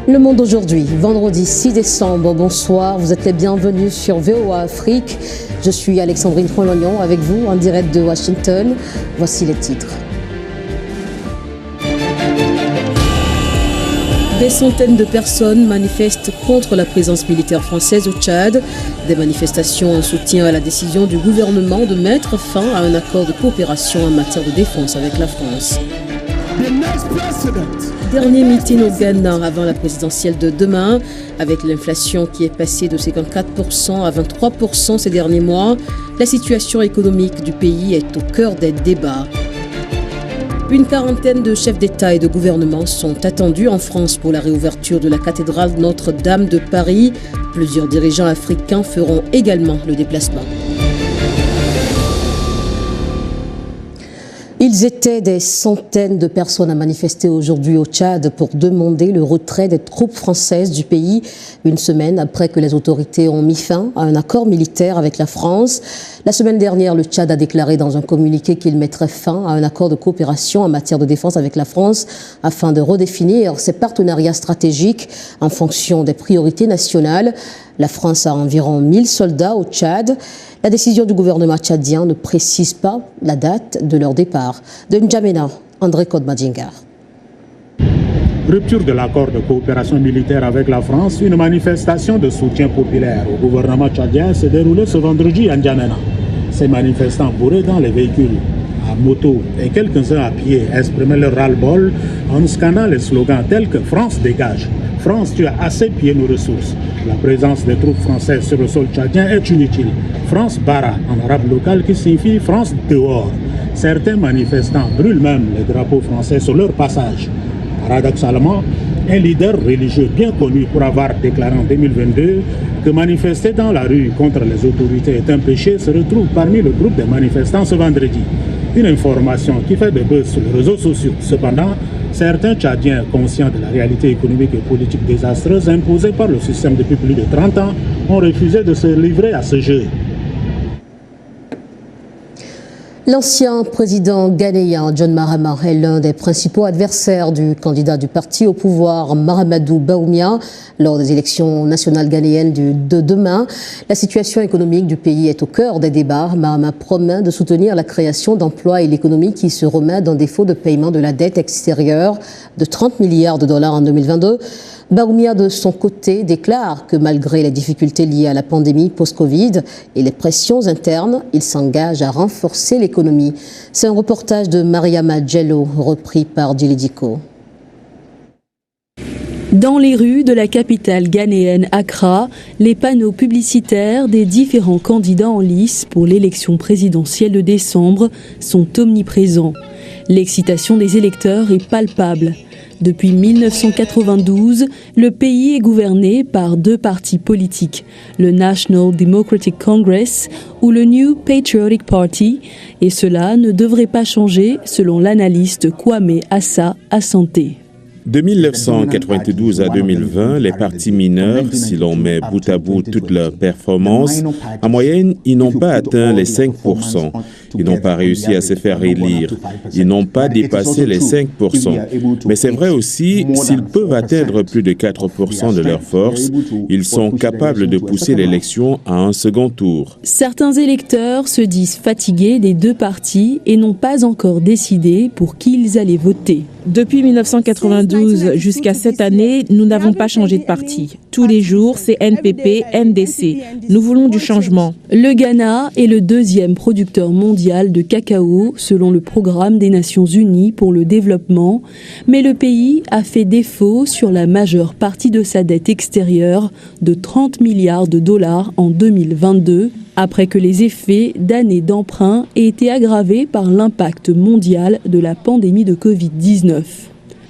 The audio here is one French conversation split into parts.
Le Monde aujourd'hui, vendredi 6 décembre, bonsoir, vous êtes les bienvenus sur VOA Afrique. Je suis Alexandrine Trollognon avec vous en direct de Washington. Voici les titres. Des centaines de personnes manifestent contre la présence militaire française au Tchad. Des manifestations en soutien à la décision du gouvernement de mettre fin à un accord de coopération en matière de défense avec la France. Dernier meeting au Ghana avant la présidentielle de demain. Avec l'inflation qui est passée de 54% à 23% ces derniers mois, la situation économique du pays est au cœur des débats. Une quarantaine de chefs d'État et de gouvernement sont attendus en France pour la réouverture de la cathédrale Notre-Dame de Paris. Plusieurs dirigeants africains feront également le déplacement. Ils étaient des centaines de personnes à manifester aujourd'hui au Tchad pour demander le retrait des troupes françaises du pays, une semaine après que les autorités ont mis fin à un accord militaire avec la France. La semaine dernière, le Tchad a déclaré dans un communiqué qu'il mettrait fin à un accord de coopération en matière de défense avec la France afin de redéfinir ses partenariats stratégiques en fonction des priorités nationales. La France a environ 1000 soldats au Tchad. La décision du gouvernement tchadien ne précise pas la date de leur départ. De N'Djamena, André Kodmadjingar. Rupture de l'accord de coopération militaire avec la France, une manifestation de soutien populaire au gouvernement tchadien s'est déroulée ce vendredi à N'Djamena. Ces manifestants bourrés dans les véhicules à moto et quelques-uns à pied exprimaient leur ras-le-bol en scannant les slogans tels que « France dégage »,« France, tu as assez pillé nos ressources », la présence des troupes françaises sur le sol tchadien est inutile, « France bara » en arabe local qui signifie « France dehors ». Certains manifestants brûlent même les drapeaux français sur leur passage. Paradoxalement, un leader religieux bien connu pour avoir déclaré en 2022 que manifester dans la rue contre les autorités est un péché se retrouve parmi le groupe des manifestants ce vendredi. Une information qui fait de buzz sur les réseaux sociaux. Cependant, certains Tchadiens, conscients de la réalité économique et politique désastreuse imposée par le système depuis plus de 30 ans, ont refusé de se livrer à ce jeu. L'ancien président ghanéen John Mahama est l'un des principaux adversaires du candidat du parti au pouvoir Mahamadou Bawumia lors des élections nationales ghanéennes de demain. La situation économique du pays est au cœur des débats. Mahama promet de soutenir la création d'emplois et l'économie qui se remet d'un défaut de paiement de la dette extérieure de 30 milliards de dollars en 2022. Bawumia, de son côté, déclare que malgré les difficultés liées à la pandémie post-Covid et les pressions internes, il s'engage à renforcer l'économie. C'est un reportage de Mariama Djello, repris par Djilidiko. Dans les rues de la capitale ghanéenne Accra, les panneaux publicitaires des différents candidats en lice pour l'élection présidentielle de décembre sont omniprésents. L'excitation des électeurs est palpable. Depuis 1992, le pays est gouverné par deux partis politiques, le National Democratic Congress ou le New Patriotic Party, et cela ne devrait pas changer selon l'analyste Kwame Assa Asante. De 1992 à 2020, les partis mineurs, si l'on met bout à bout toutes leurs performances, en moyenne, ils n'ont pas atteint les 5%. Ils n'ont pas réussi à se faire élire. Ils n'ont pas dépassé les 5%. Mais c'est vrai aussi, s'ils peuvent atteindre plus de 4% de leur force, ils sont capables de pousser l'élection à un second tour. Certains électeurs se disent fatigués des deux partis et n'ont pas encore décidé pour qui ils allaient voter. Depuis 1992 jusqu'à cette année, nous n'avons pas changé de parti. Tous les jours, c'est NPP, NDC. Nous voulons du changement. Le Ghana est le deuxième producteur mondial de cacao selon le programme des Nations Unies pour le développement, mais le pays a fait défaut sur la majeure partie de sa dette extérieure de 30 milliards de dollars en 2022, après que les effets d'années d'emprunt aient été aggravés par l'impact mondial de la pandémie de Covid-19.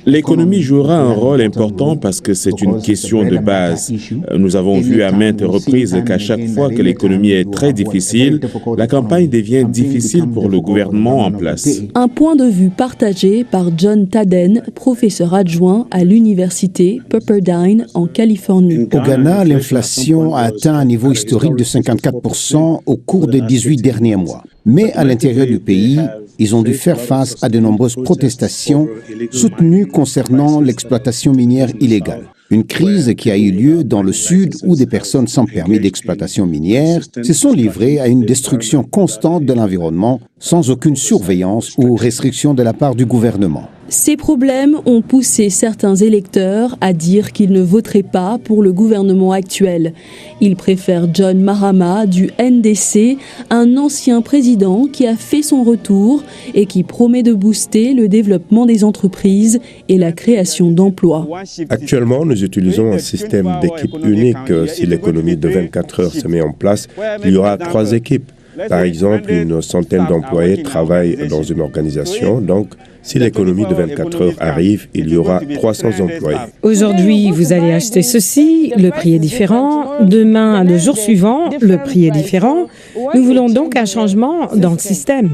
L'économie jouera un rôle important parce que c'est une question de base. Nous avons vu à maintes reprises qu'à chaque fois que l'économie est très difficile, la campagne devient difficile pour le gouvernement en place. Un point de vue partagé par John Taden, professeur adjoint à l'université Pepperdine en Californie. Au Ghana, l'inflation a atteint un niveau historique de 54% au cours des 18 derniers mois. Mais à l'intérieur du pays, ils ont dû faire face à de nombreuses protestations soutenues concernant l'exploitation minière illégale. Une crise qui a eu lieu dans le sud où des personnes sans permis d'exploitation minière se sont livrées à une destruction constante de l'environnement sans aucune surveillance ou restriction de la part du gouvernement. Ces problèmes ont poussé certains électeurs à dire qu'ils ne voteraient pas pour le gouvernement actuel. Ils préfèrent John Mahama du NDC, un ancien président qui a fait son retour et qui promet de booster le développement des entreprises et la création d'emplois. Actuellement, nous utilisons un système d'équipe unique. Si l'économie de 24 heures se met en place, il y aura 3 équipes. Par exemple, une centaine d'employés travaillent dans une organisation, donc si l'économie de 24 heures arrive, il y aura 300 employés. Aujourd'hui, vous allez acheter ceci, le prix est différent. Demain, le jour suivant, le prix est différent. Nous voulons donc un changement dans le système.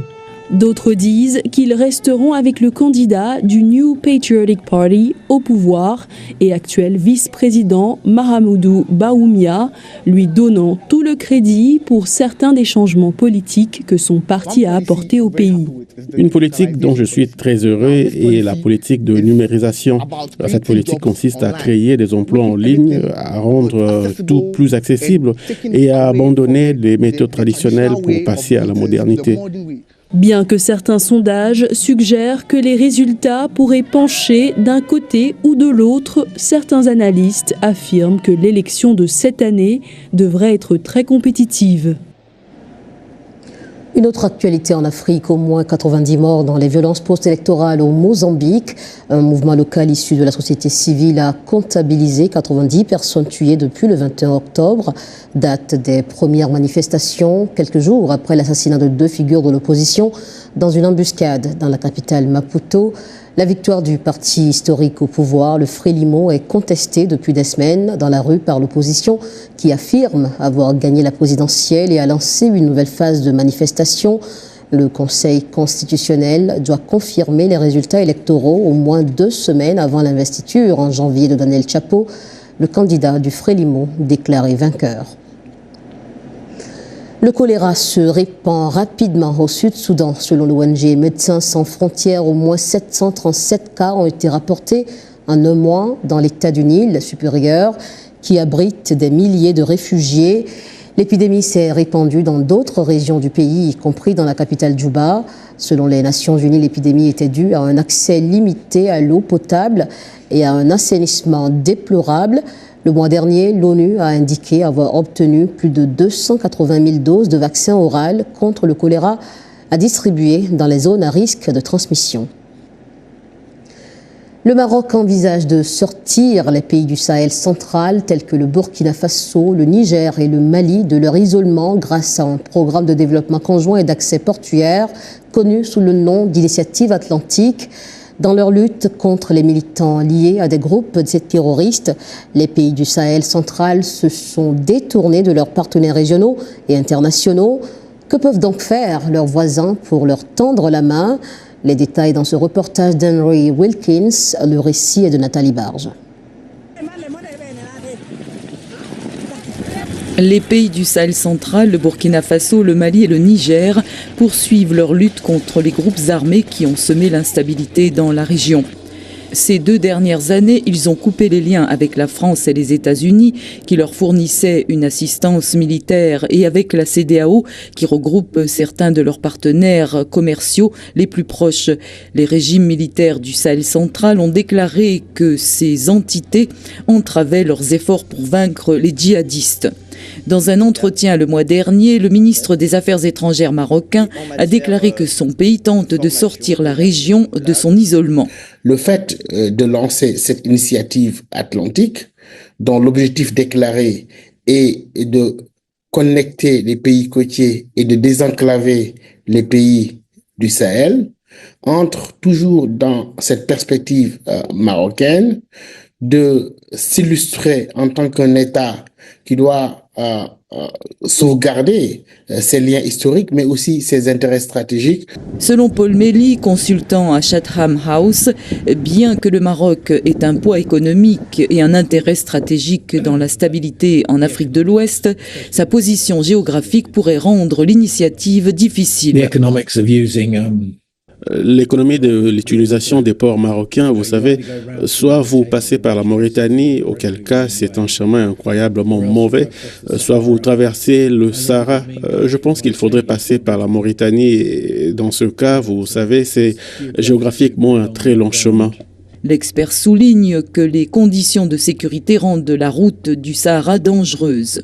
D'autres disent qu'ils resteront avec le candidat du New Patriotic Party au pouvoir et actuel vice-président Mahamadou Bawumia, lui donnant tout le crédit pour certains des changements politiques que son parti a apportés au pays. Une politique dont je suis très heureux est la politique de numérisation. Cette politique consiste à créer des emplois en ligne, à rendre tout plus accessible et à abandonner les méthodes traditionnelles pour passer à la modernité. Bien que certains sondages suggèrent que les résultats pourraient pencher d'un côté ou de l'autre, certains analystes affirment que l'élection de cette année devrait être très compétitive. Une autre actualité en Afrique, au moins 90 morts dans les violences post-électorales au Mozambique. Un mouvement local issu de la société civile a comptabilisé 90 personnes tuées depuis le 21 octobre, date des premières manifestations, quelques jours après l'assassinat de 2 figures de l'opposition dans une embuscade dans la capitale Maputo. La victoire du parti historique au pouvoir, le Frelimo, est contestée depuis des semaines dans la rue par l'opposition qui affirme avoir gagné la présidentielle et a lancé une nouvelle phase de manifestation. Le Conseil constitutionnel doit confirmer les résultats électoraux au moins 2 semaines avant l'investiture en janvier de Daniel Chapo, le candidat du Frelimo déclaré vainqueur. Le choléra se répand rapidement au Sud-Soudan. Selon l'ONG Médecins sans frontières, au moins 737 cas ont été rapportés en un mois dans l'état du Nil supérieur, qui abrite des milliers de réfugiés. L'épidémie s'est répandue dans d'autres régions du pays, y compris dans la capitale Djouba. Selon les Nations Unies, l'épidémie était due à un accès limité à l'eau potable et à un assainissement déplorable. Le mois dernier, l'ONU a indiqué avoir obtenu plus de 280 000 doses de vaccins oral contre le choléra à distribuer dans les zones à risque de transmission. Le Maroc envisage de sortir les pays du Sahel central tels que le Burkina Faso, le Niger et le Mali de leur isolement grâce à un programme de développement conjoint et d'accès portuaire connu sous le nom d'Initiative Atlantique. Dans leur lutte contre les militants liés à des groupes terroristes, les pays du Sahel central se sont détournés de leurs partenaires régionaux et internationaux. Que peuvent donc faire leurs voisins pour leur tendre la main? Les détails dans ce reportage d'Henry Wilkins, le récit est de Nathalie Barge. Les pays du Sahel central, le Burkina Faso, le Mali et le Niger poursuivent leur lutte contre les groupes armés qui ont semé l'instabilité dans la région. Ces 2 dernières années, ils ont coupé les liens avec la France et les États-Unis qui leur fournissaient une assistance militaire et avec la CEDEAO qui regroupe certains de leurs partenaires commerciaux les plus proches. Les régimes militaires du Sahel central ont déclaré que ces entités entravaient leurs efforts pour vaincre les djihadistes. Dans un entretien le mois dernier, le ministre des Affaires étrangères marocain a déclaré que son pays tente de sortir la région de son isolement. Le fait de lancer cette initiative atlantique, dont l'objectif déclaré est de connecter les pays côtiers et de désenclaver les pays du Sahel, entre toujours dans cette perspective marocaine de s'illustrer en tant qu'un État qui doit sauvegarder ses liens historiques, mais aussi ses intérêts stratégiques. Selon Paul Melly, consultant à Chatham House, bien que le Maroc ait un poids économique et un intérêt stratégique dans la stabilité en Afrique de l'Ouest, sa position géographique pourrait rendre l'initiative difficile. l'économie de l'utilisation des ports marocains, vous savez, soit vous passez par la Mauritanie, auquel cas c'est un chemin incroyablement mauvais, soit vous traversez le Sahara. Je pense qu'il faudrait passer par la Mauritanie et dans ce cas, vous savez, c'est géographiquement un très long chemin. L'expert souligne que les conditions de sécurité rendent la route du Sahara dangereuse.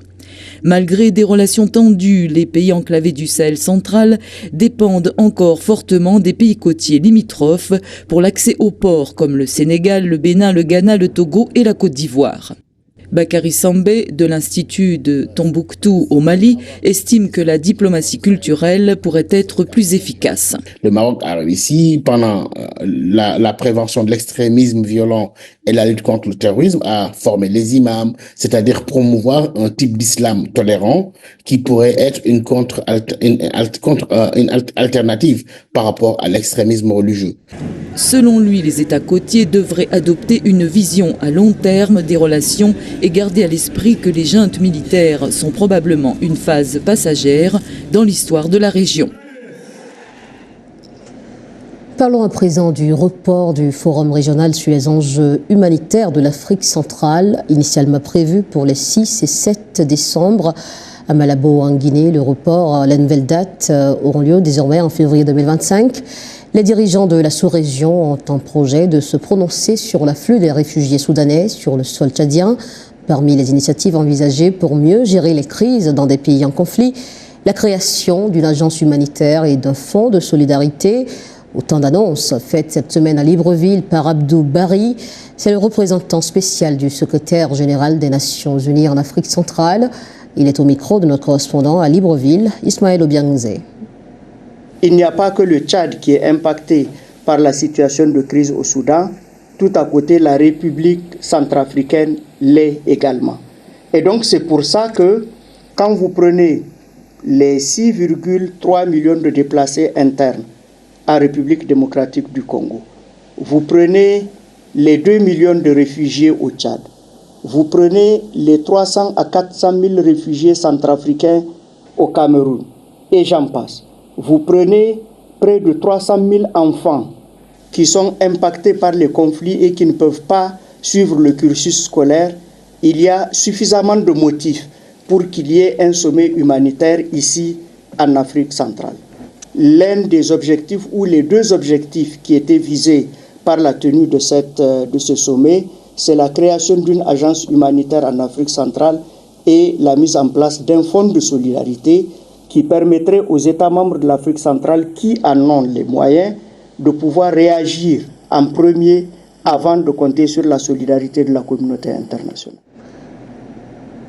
Malgré des relations tendues, les pays enclavés du Sahel central dépendent encore fortement des pays côtiers limitrophes pour l'accès aux ports comme le Sénégal, le Bénin, le Ghana, le Togo et la Côte d'Ivoire. Bakary Sambé de l'Institut de Tombouctou au Mali estime que la diplomatie culturelle pourrait être plus efficace. Le Maroc a réussi pendant la prévention de l'extrémisme violent et la lutte contre le terrorisme à former les imams, c'est-à-dire promouvoir un type d'islam tolérant qui pourrait être une alternative par rapport à l'extrémisme religieux. Selon lui, les États côtiers devraient adopter une vision à long terme des relations et garder à l'esprit que les juntes militaires sont probablement une phase passagère dans l'histoire de la région. Parlons à présent du report du Forum régional sur les enjeux humanitaires de l'Afrique centrale, initialement prévu pour les 6 et 7 décembre. À Malabo, en Guinée, le report, la nouvelle date auront lieu désormais en février 2025. Les dirigeants de la sous-région ont un projet de se prononcer sur l'afflux des réfugiés soudanais sur le sol tchadien. Parmi les initiatives envisagées pour mieux gérer les crises dans des pays en conflit, la création d'une agence humanitaire et d'un fonds de solidarité. Autant d'annonces faites cette semaine à Libreville par Abdou Bari. C'est le représentant spécial du secrétaire général des Nations Unies en Afrique centrale. Il est au micro de notre correspondant à Libreville, Ismaël Obiangze. Il n'y a pas que le Tchad qui est impacté par la situation de crise au Soudan. Tout à côté, la République centrafricaine l'est également. Et donc c'est pour ça que quand vous prenez les 6,3 millions de déplacés internes en République démocratique du Congo, vous prenez les 2 millions de réfugiés au Tchad, vous prenez les 300 à 400 000 réfugiés centrafricains au Cameroun, et j'en passe. Vous prenez près de 300 000 enfants qui sont impactés par les conflits et qui ne peuvent pas suivre le cursus scolaire. Il y a suffisamment de motifs pour qu'il y ait un sommet humanitaire ici en Afrique centrale. L'un des objectifs ou les 2 objectifs qui étaient visés par la tenue de ce sommet, c'est la création d'une agence humanitaire en Afrique centrale et la mise en place d'un fonds de solidarité qui permettrait aux États membres de l'Afrique centrale qui en ont les moyens de pouvoir réagir en premier avant de compter sur la solidarité de la communauté internationale.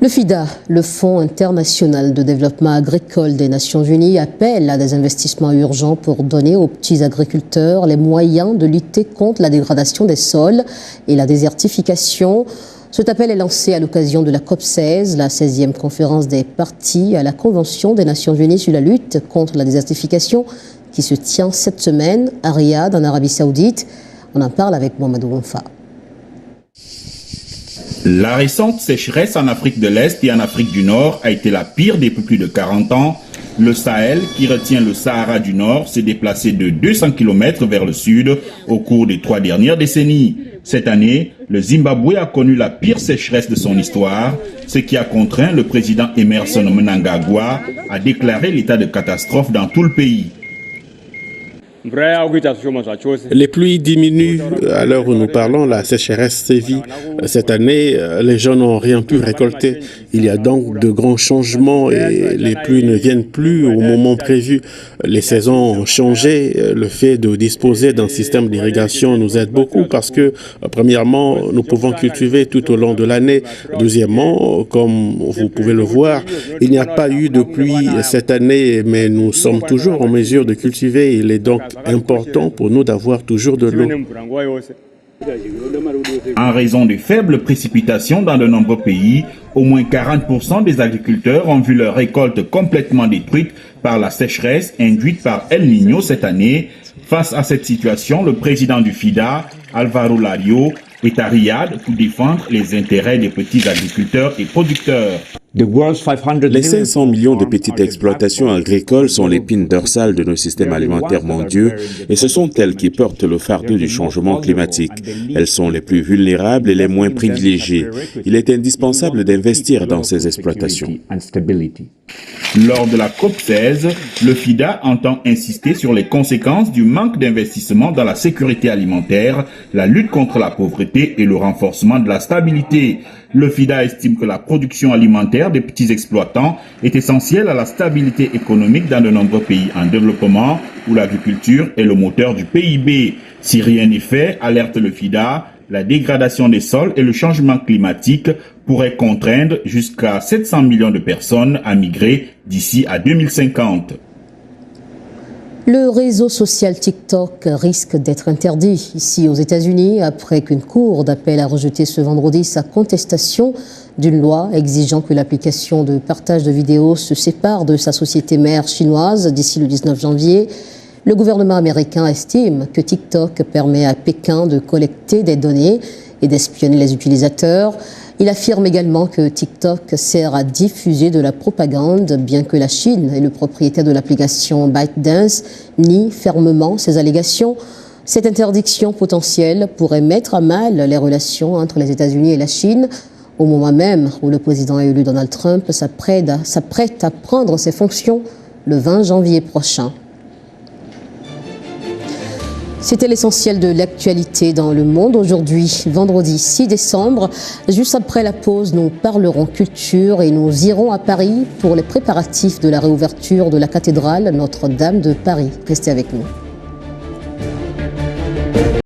Le FIDA, le Fonds international de développement agricole des Nations Unies, appelle à des investissements urgents pour donner aux petits agriculteurs les moyens de lutter contre la dégradation des sols et la désertification. Cet appel est lancé à l'occasion de la COP16, la 16e conférence des parties à la Convention des Nations Unies sur la lutte contre la désertification, qui se tient cette semaine à Riyad, en Arabie Saoudite. On en parle avec Mohamedou Wonfa. La récente sécheresse en Afrique de l'Est et en Afrique du Nord a été la pire depuis plus de 40 ans. Le Sahel, qui retient le Sahara du Nord, s'est déplacé de 200 km vers le sud au cours des 3 dernières décennies. Cette année, le Zimbabwe a connu la pire sécheresse de son histoire, ce qui a contraint le président Emmerson Mnangagwa à déclarer l'état de catastrophe dans tout le pays. Les pluies diminuent à l'heure où nous parlons, la sécheresse sévit. Cette année, les gens n'ont rien pu récolter. Il y a donc de grands changements et les pluies ne viennent plus au moment prévu. Les saisons ont changé. Le fait de disposer d'un système d'irrigation nous aide beaucoup parce que, premièrement, nous pouvons cultiver tout au long de l'année. Deuxièmement, comme vous pouvez le voir, il n'y a pas eu de pluie cette année, mais nous sommes toujours en mesure de cultiver. Il est donc important pour nous d'avoir toujours de l'eau. En raison de faibles précipitations dans de nombreux pays, au moins 40% des agriculteurs ont vu leur récolte complètement détruite par la sécheresse induite par El Niño cette année. Face à cette situation, le président du FIDA, Alvaro Lario, est à Riyad pour défendre les intérêts des petits agriculteurs et producteurs. Les 500 millions de petites exploitations agricoles sont l'épine dorsale de nos systèmes alimentaires mondiaux et ce sont elles qui portent le fardeau du changement climatique. Elles sont les plus vulnérables et les moins privilégiées. Il est indispensable d'investir dans ces exploitations. Lors de la COP16, le FIDA entend insister sur les conséquences du manque d'investissement dans la sécurité alimentaire, la lutte contre la pauvreté et le renforcement de la stabilité. Le FIDA estime que la production alimentaire des petits exploitants est essentielle à la stabilité économique dans de nombreux pays en développement où l'agriculture est le moteur du PIB. Si rien n'est fait, alerte le FIDA, la dégradation des sols et le changement climatique pourraient contraindre jusqu'à 700 millions de personnes à migrer d'ici à 2050. Le réseau social TikTok risque d'être interdit ici aux États-Unis après qu'une cour d'appel a rejeté ce vendredi sa contestation d'une loi exigeant que l'application de partage de vidéos se sépare de sa société mère chinoise d'ici le 19 janvier. Le gouvernement américain estime que TikTok permet à Pékin de collecter des données et d'espionner les utilisateurs. Il affirme également que TikTok sert à diffuser de la propagande, bien que la Chine et le propriétaire de l'application ByteDance nient fermement ces allégations. Cette interdiction potentielle pourrait mettre à mal les relations entre les États-Unis et la Chine, au moment même où le président élu Donald Trump s'apprête à prendre ses fonctions le 20 janvier prochain. C'était l'essentiel de l'actualité dans le monde aujourd'hui, vendredi 6 décembre. Juste après la pause, nous parlerons culture et nous irons à Paris pour les préparatifs de la réouverture de la cathédrale Notre-Dame de Paris. Restez avec nous.